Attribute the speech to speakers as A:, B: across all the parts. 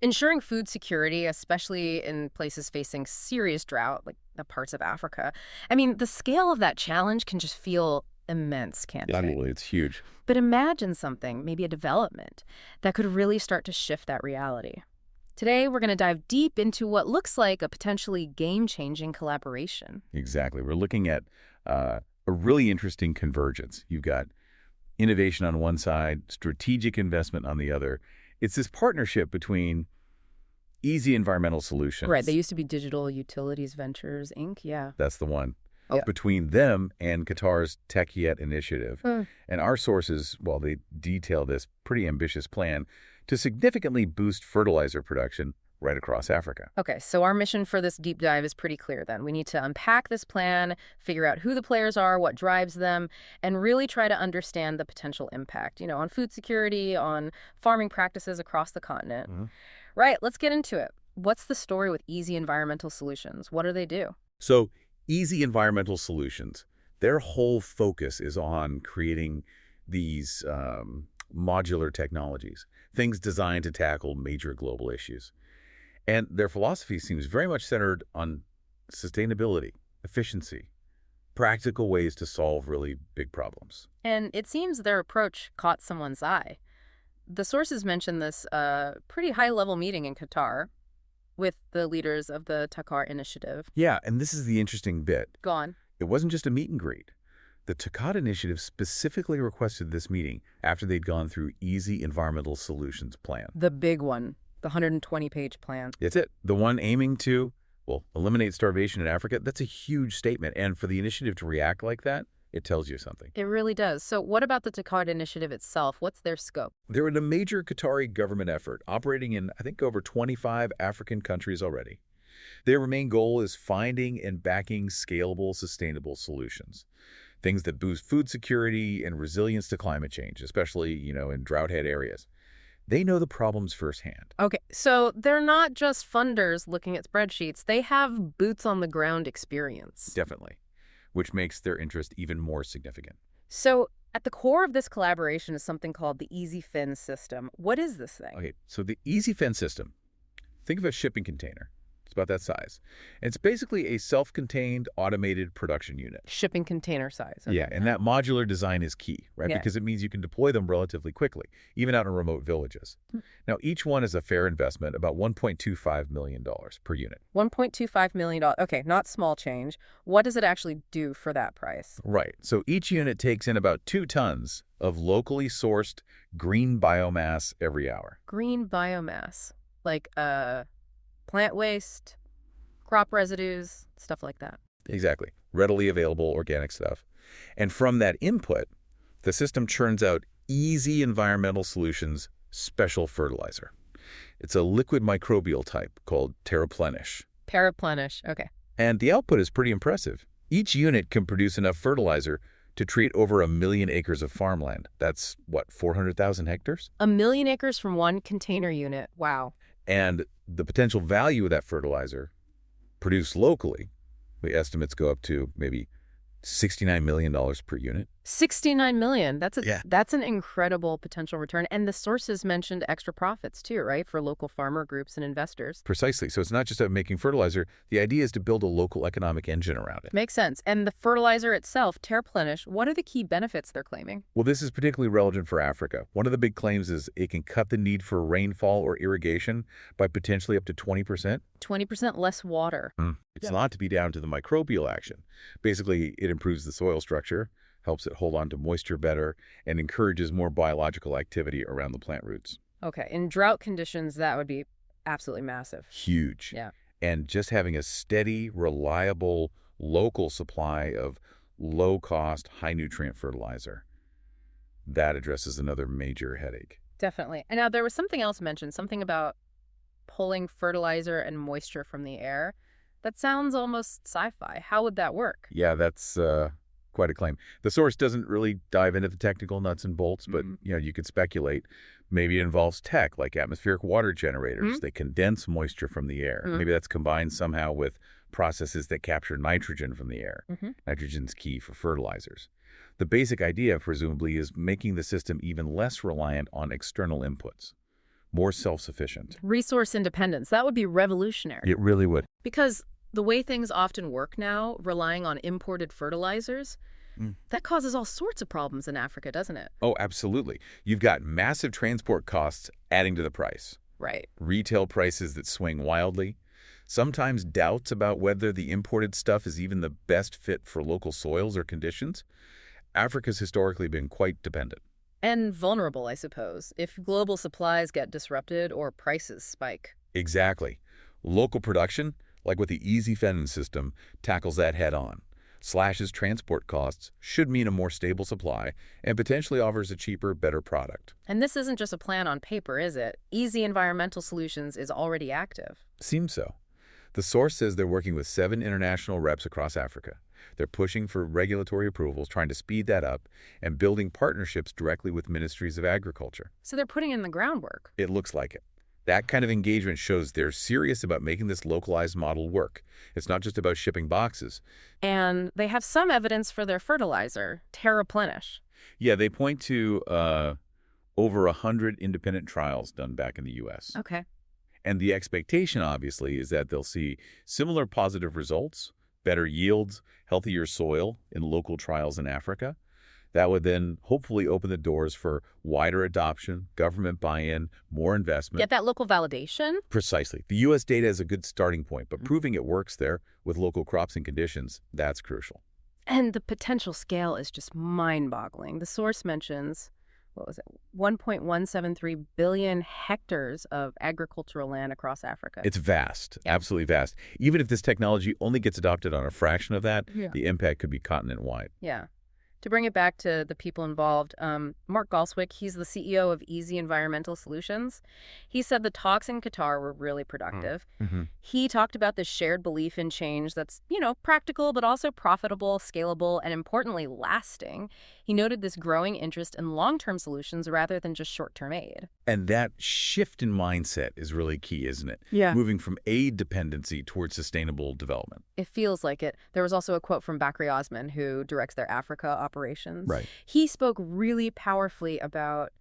A: Ensuring food security, especially in places facing serious drought, like the parts of Africa. I mean, the scale of that challenge can just feel immense, can't
B: Yeah,
A: it?
B: absolutely. It's huge.
A: But imagine something, maybe a development, that could really start to shift that reality. Today, we're going to dive deep into what looks like a potentially game-changing collaboration.
B: Exactly. We're looking at a really interesting convergence. You've got innovation on one side, strategic investment on the other. It's this partnership between Easy Environmental
A: Right, they
B: Solutions,
A: used to be Digital Utilities Ventures, Inc., yeah.
B: that's the one,
A: Yeah.
B: between them and Qatar's TAQAT Initiative.
A: Hmm.
B: And our sources, well, they detail this pretty ambitious plan to significantly boost fertilizer production right across Africa.
A: Okay, so our mission for this deep dive is pretty clear then. We need to unpack this plan, figure out who the players are, what drives them, and really try to understand the potential impact, on food security, on farming practices across the continent. Right, let's get into it. What's the story with Easy Environmental Solutions? What do they do?
B: So, Easy Environmental Solutions, their whole focus is on creating these modular technologies, things designed to tackle major global issues. And their philosophy seems very much centered on sustainability, efficiency, practical ways to solve really big problems.
A: And it seems their approach caught someone's eye. The sources mention this pretty high-level meeting in Qatar with the leaders of the TAQAT Initiative.
B: Yeah, and this is the interesting bit.
A: Go on.
B: It wasn't just a meet and greet. The TAQAT Initiative specifically requested this meeting after they'd gone through Easy Environmental Solutions plan.
A: The big one, the 120-page plan.
B: That's it. The one aiming to, well, eliminate starvation in Africa. That's a huge statement. And for the initiative to react like that, it tells you something.
A: It really does. So what about the TAQAT Initiative itself? What's their scope?
B: They're in a major Qatari government effort, operating in, I think, over 25 African countries already. Their main goal is finding and backing scalable, sustainable solutions. Things that boost food security and resilience to climate change, especially, in drought-hit areas. They know the problems firsthand.
A: Okay, so they're not just funders looking at spreadsheets. They have boots-on-the-ground experience.
B: Definitely. Which makes their interest even more significant.
A: So at the core of this collaboration is something called the EASYFEN system. What is this thing?
B: Okay, so the EASYFEN system, think of a shipping container. It's about that size. And it's basically a self-contained automated production unit.
A: Shipping container size. Okay.
B: Yeah, and that modular design is key, right?
A: Yeah.
B: Because it means you can deploy them relatively quickly, even out in remote villages. Now, each one is a fair investment, about $1.25 million per unit.
A: $1.25 million. Okay, not small change. What does it actually do for that price?
B: Right. So each unit takes in about 2 tons of locally sourced green biomass every hour.
A: Green biomass. Like plant waste, crop residues, stuff like that.
B: Exactly. Readily available organic stuff. And from that input, the system churns out Easy Environmental Solutions special fertilizer. It's a liquid microbial type called Terreplenish.
A: Terreplenish. Okay.
B: And the output is pretty impressive. Each unit can produce enough fertilizer to treat over 1 million acres of farmland. That's, 400,000 hectares?
A: 1 million acres from one container unit. Wow.
B: And the potential value of that fertilizer produced locally, the estimates go up to maybe $69 million per unit.
A: 69 million.
B: Yeah.
A: That's an incredible potential return. And the sources mentioned extra profits too, right? For local farmer groups and investors.
B: Precisely. So it's not just about making fertilizer. The idea is to build a local economic engine around it.
A: Makes sense. And the fertilizer itself, Terreplenish, what are the key benefits they're claiming?
B: Well, this is particularly relevant for Africa. One of the big claims is it can cut the need for rainfall or irrigation by potentially up to 20%.
A: 20% less water.
B: It's not to be down to the microbial action. Basically, it improves the soil structure, helps it hold on to moisture better, and encourages more biological activity around the plant roots.
A: Okay. In drought conditions, that would be absolutely massive.
B: Huge.
A: Yeah.
B: And just having a steady, reliable, local supply of low-cost, high-nutrient fertilizer, that addresses another major headache.
A: Definitely. And now there was something else mentioned, something about pulling fertilizer and moisture from the air. That sounds almost sci-fi. How would that work?
B: Yeah, that's quite a claim. The source doesn't really dive into the technical nuts and bolts, but you could speculate. Maybe it involves tech like atmospheric water generators. They condense moisture from the air. Maybe that's combined somehow with processes that capture nitrogen from the air. Nitrogen's key for fertilizers. The basic idea, presumably, is making the system even less reliant on external inputs, more self-sufficient.
A: Resource independence, that would be revolutionary.
B: It really would.
A: Because the way things often work now, relying on imported fertilizers, that causes all sorts of problems in Africa, doesn't it?
B: Oh, absolutely. You've got massive transport costs adding to the price.
A: Right.
B: Retail prices that swing wildly. Sometimes doubts about whether the imported stuff is even the best fit for local soils or conditions. Africa's historically been quite dependent.
A: And vulnerable, I suppose, if global supplies get disrupted or prices spike.
B: Exactly. Local production, like with the EASYFEN system, tackles that head-on. Slashes transport costs, should mean a more stable supply, and potentially offers a cheaper, better product.
A: And this isn't just a plan on paper, is it? Easy Environmental Solutions is already active.
B: Seems so. The source says they're working with 7 international reps across Africa. They're pushing for regulatory approvals, trying to speed that up, and building partnerships directly with ministries of agriculture.
A: So they're putting in the groundwork.
B: It looks like it. That kind of engagement shows they're serious about making this localized model work. It's not just about shipping boxes.
A: And they have some evidence for their fertilizer, Terreplenish.
B: Yeah, they point to over 100 independent trials done back in the U.S.
A: Okay.
B: And the expectation, obviously, is that they'll see similar positive results, better yields, healthier soil in local trials in Africa. That would then hopefully open the doors for wider adoption, government buy-in, more investment.
A: Get that local validation?
B: Precisely. The U.S. data is a good starting point, but proving it works there with local crops and conditions, that's crucial.
A: And the potential scale is just mind-boggling. The source mentions, 1.173 billion hectares of agricultural land across Africa.
B: It's vast,
A: Yeah.
B: absolutely vast. Even if this technology only gets adopted on a fraction of that,
A: Yeah.
B: the impact could be continent-wide.
A: Yeah. To bring it back to the people involved, Mark Galswick, he's the CEO of Easy Environmental Solutions. He said the talks in Qatar were really productive. He talked about this shared belief in change that's, practical, but also profitable, scalable, and importantly, lasting. He noted this growing interest in long-term solutions rather than just short-term aid.
B: And that shift in mindset is really key, isn't it?
A: Yeah.
B: Moving from aid dependency towards sustainable development.
A: It feels like it. There was also a quote from Bakri Osman, who directs their Africa operations.
B: Right.
A: He spoke really powerfully about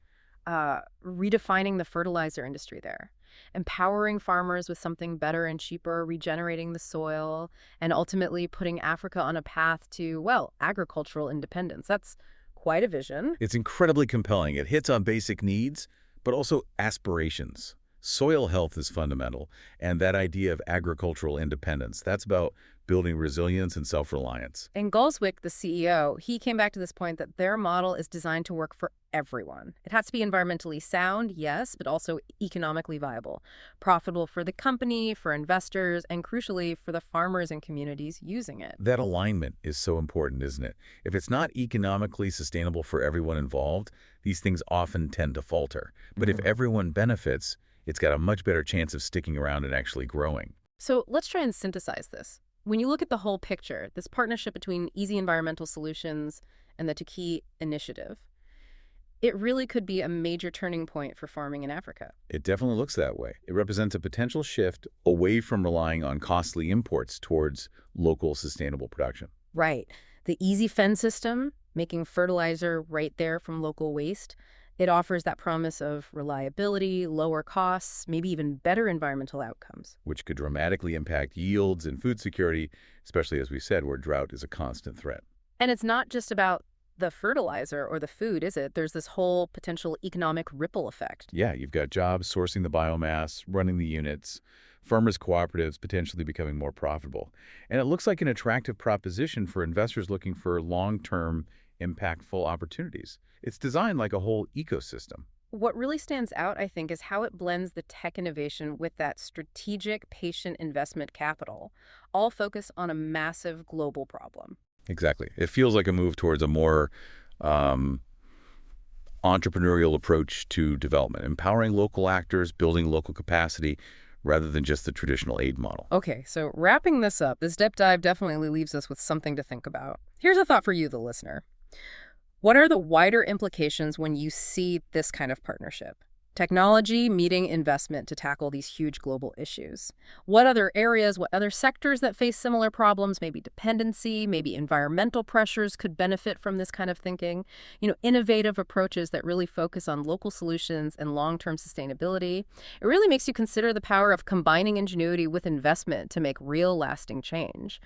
A: redefining the fertilizer industry there, empowering farmers with something better and cheaper, regenerating the soil, and ultimately putting Africa on a path to, agricultural independence. That's quite a vision.
B: It's incredibly compelling. It hits on basic needs, but also aspirations. Soil health is fundamental, and that idea of agricultural independence, that's about building resilience and self-reliance.
A: And Galswick, the CEO, he came back to this point that their model is designed to work for everyone. It has to be environmentally sound, yes, but also economically viable, profitable for the company, for investors, and crucially for the farmers and communities using it.
B: That alignment is so important, isn't it? If it's not economically sustainable for everyone involved, these things often tend to falter. But if everyone benefits, it's got a much better chance of sticking around and actually growing.
A: So let's try and synthesize this. When you look at the whole picture, this partnership between Easy Environmental Solutions and the TAQAT Initiative, it really could be a major turning point for farming in Africa.
B: It definitely looks that way. It represents a potential shift away from relying on costly imports towards local sustainable production.
A: Right. The EASYFEN system, making fertilizer right there from local waste, it offers that promise of reliability, lower costs, maybe even better environmental outcomes.
B: Which could dramatically impact yields and food security, especially, as we said, where drought is a constant threat.
A: And it's not just about the fertilizer or the food, is it? There's this whole potential economic ripple effect.
B: Yeah, you've got jobs sourcing the biomass, running the units, farmers' cooperatives potentially becoming more profitable. And it looks like an attractive proposition for investors looking for long-term, impactful opportunities. It's designed like a whole ecosystem.
A: What really stands out, I think, is how it blends the tech innovation with that strategic, patient investment capital, all focused on a massive global problem.
B: Exactly. It feels like a move towards a more entrepreneurial approach to development, empowering local actors, building local capacity, rather than just the traditional aid model.
A: Okay, so wrapping this up, this deep dive definitely leaves us with something to think about. Here's a thought for you, the listener. What are the wider implications when you see this kind of partnership? Technology meeting investment to tackle these huge global issues. What other areas, what other sectors that face similar problems, maybe dependency, maybe environmental pressures could benefit from this kind of thinking? Innovative approaches that really focus on local solutions and long-term sustainability. It really makes you consider the power of combining ingenuity with investment to make real lasting change.